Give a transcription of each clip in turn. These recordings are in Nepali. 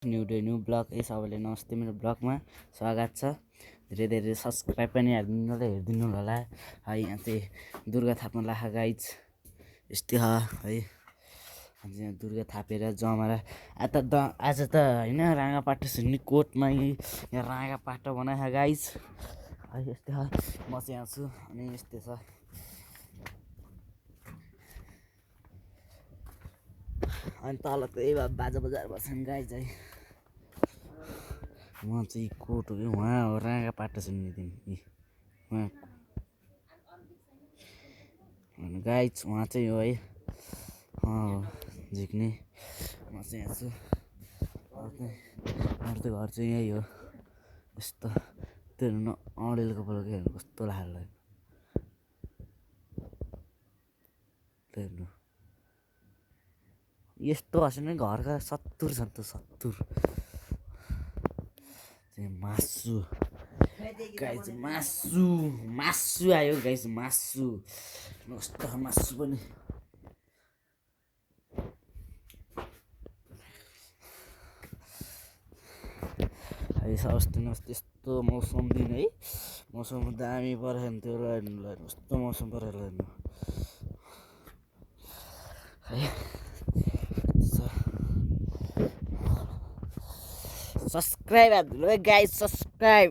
न्यू ब्लग है सबैले नमस्ते मेरो ब्लगमा स्वागत छ। धेरै धेरै सब्सक्राइब पनि हेरिदिनु होला है। यहाँ चाहिँ दुर्गा थाप्न लाखा गाइज यस्तै है। आज यहाँ दुर्गा थापेर जमाएर आज त होइन राँगा पाटो सुन्ने कोटमा यहाँ राँगा पाटो बनाएको गाइज है। यस्तै है म चाहिँ यहाँ छु अनि यस्तै छ। अनि तल त्यही बाजा बजार बस्छन् गाइज है। म चाहिँ कोट हो कि उहाँ हो राँगा पाटो सुन्ने दिन उहाँ गाइज उहाँ चाहिँ हो है झिक्ने। म चाहिँ यहाँ छु। अरू त घर चाहिँ यही हो। यस्तो त्यो हेर्नु अडेलको पल्लो के हेर्नु कस्तो लाग्यो हेर्नु यस्तो हँसेन घरका 70 छन् त 70 मासु गाइज मासु आयो गाइज मासु कस्तो मासु पनि यस्तो मौसम दिन है। मौसम दामी परेको नि त्यो हेर्नु कस्तो मौसम परेर हेर्नु है। सब्सक्राइब हाल्नु है गाइज सब्सक्राइब।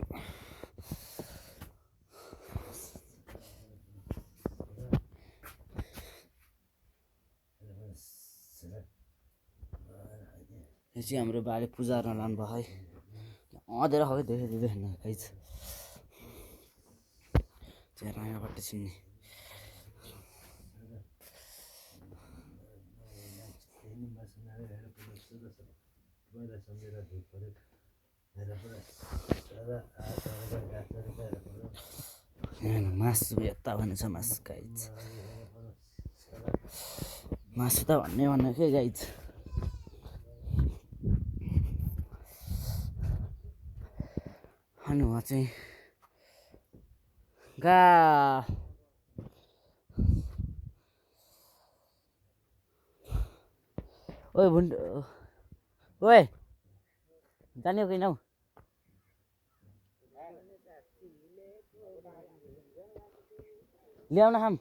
यो चाहिँ हाम्रो बाले पूजा गर्न लानुभयो है। अँधेर खै धेरै हेर्नु गाइज चाहिँ राँगाबाट छिन्ने मासु यता भनेछ मासु गाइज मासु त भन्ने के गाइज अनि उहाँ चाहिँ ओए भुन्ड ओए जाने हो कि नौ ल्याउन खाम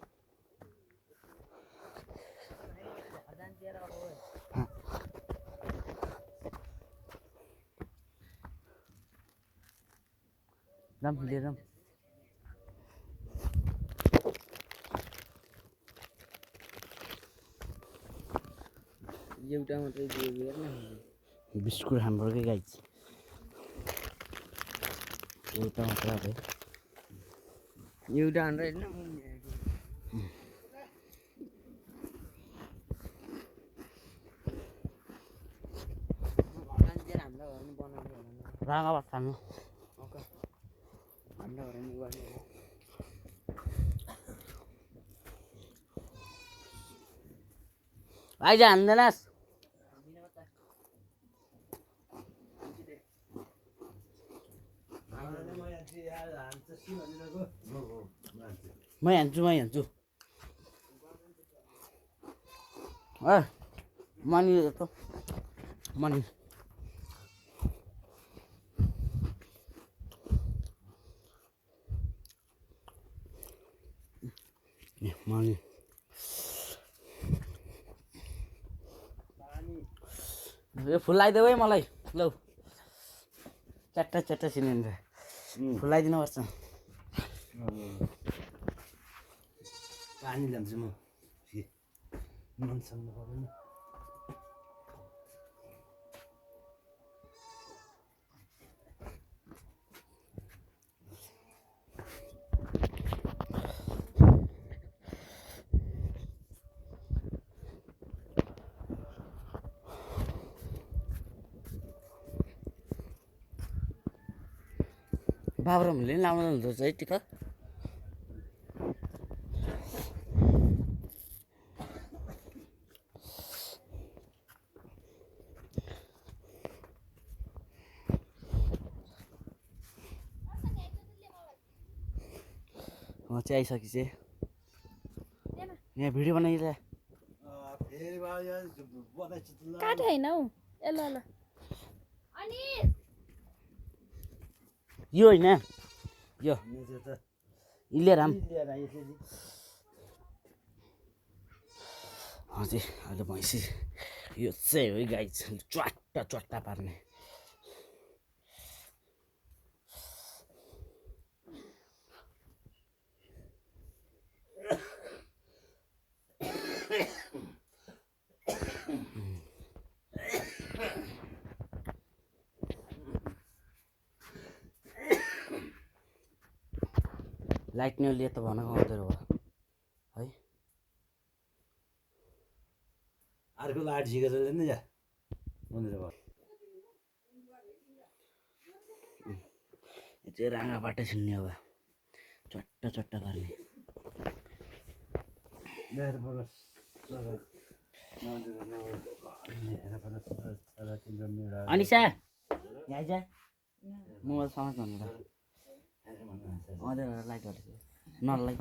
जाम लिएर जाम। एउटा मात्रै बिस्कुट हाम्रो के गाइज एउटा मात्र है एउटा होइन राँगा भात खानु आइज हान्दैनस् म हान्छु मनी त मनी मनी यो फुलाइदेऊ है मलाई लौ च्याट्टा सिलिन्डर फुलाइदिनु पर्छ। पानी ल्याउँछु म मनसँग पर्दैन बाबुरामले पनि लाउनु हुँदो रहेछ है टिका म चाहिँ आइसकेपछि यहाँ भिडियो बनाइला काट होइन हौ ए ल यो होइन यो इलियराम हजुर अहिले भैँसी यो चाहिँ हो गाई च्वाट्टा च्वाट्टा पार्ने लाइट न्युले त भनेको आउँदैन हो है अर्को लाइट झिकेर नि जा मन्दिर भयो यो चाहिँ राँगाबाट छिन्ने अब चट्टा चट्टा पार्ने अनिसा यहाँ जा मोबाइल समाज भन्नु आउँदैन लाइट गरेको नलाइट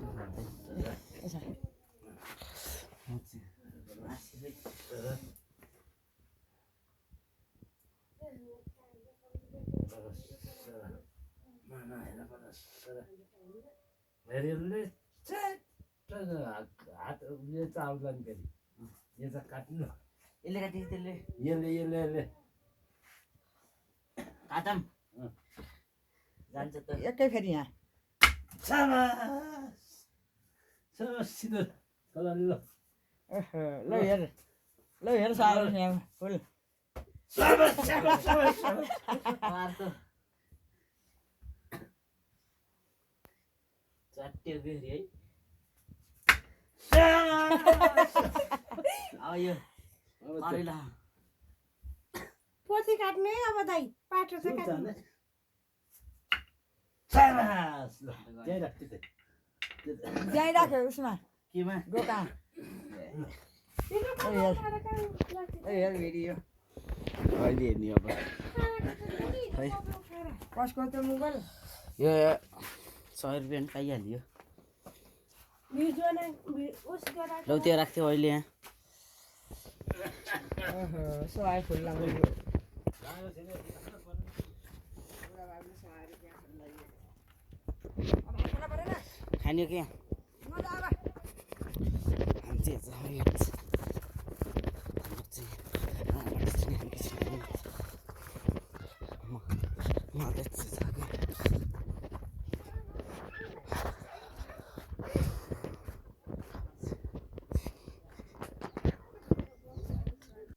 हात यो चाउल फेरि यो त काट्नु यसले काटि त्यसले यसले काटम जान्छ त एकै फेरि यहाँ सिधो कलर ल ल हेर साह्रो यहाँ फुल चाट्यो फेरि है अब यो अरेला पोथी काट्ने अब दाइ पाटो चाहिँ काट्ने त्यहीँ राख्यो उसमा केमा दोकान हेर भिडियो अहिले हेर्ने अब है कसको त्यो मोबाइल यो 100 रुपियाँ पनि पाइहाल्यो लौ त्यो राख्थ्यो अहिले यहाँ सय फुल खाने के हामी चाहिँ